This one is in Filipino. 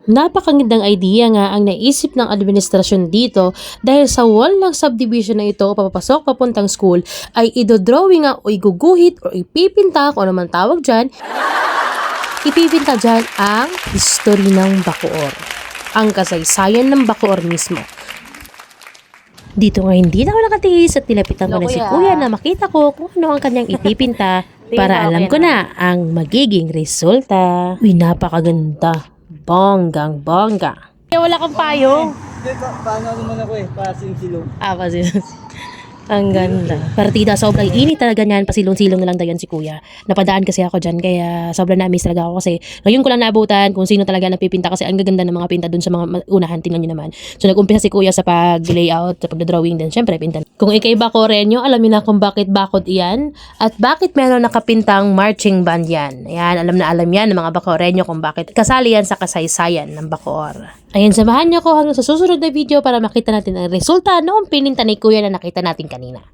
Napakagandang idea nga ang naisip ng administrasyon dito dahil sa wall ng subdivision na ito papapasok papuntang school ay idodrawing nga o iguguhit o ipipinta kung ano man tawag dyan. Ipipinta dyan ang history ng Bacoor, ang kasaysayan ng Bacoor mismo. Dito nga hindi na ako nakatiis at nilapitan ko na si Kuya na makita ko kung ano ang kanyang ipipinta para alam ko na ang magiging resulta. Uy, napakaganda. Bonggang bongga. Kaya wala kang payong. Paano naman ako pasilong. Pasilong. Ang ganda. Partida, sobrang init talaga niyan. Pasilong-silong na lang daw yan si Kuya. Napadaan kasi ako dyan, kaya sobrang na-miss talaga ako kasi ngayon ko lang naabutan kung sino talaga nagpipinta kasi ang gaganda ng mga pinta dun sa mga unahan. Tingnan nyo naman. So nag-umpisa si Kuya sa pag-layout, sa pag-drawing din. Siyempre, pinta. Kung ikay Bacoreño, alam niyo na kung bakit bakod iyan at bakit meron nakapintang marching band yan. Ayan, alam na alam yan ng mga Bacoreño kung bakit kasali yan sa kasaysayan ng Bacoor. Ayan, samahan niyo ko hanggang sa susunod na video para makita natin ang resulta noong pininta ni Kuya na nakita natin kanina.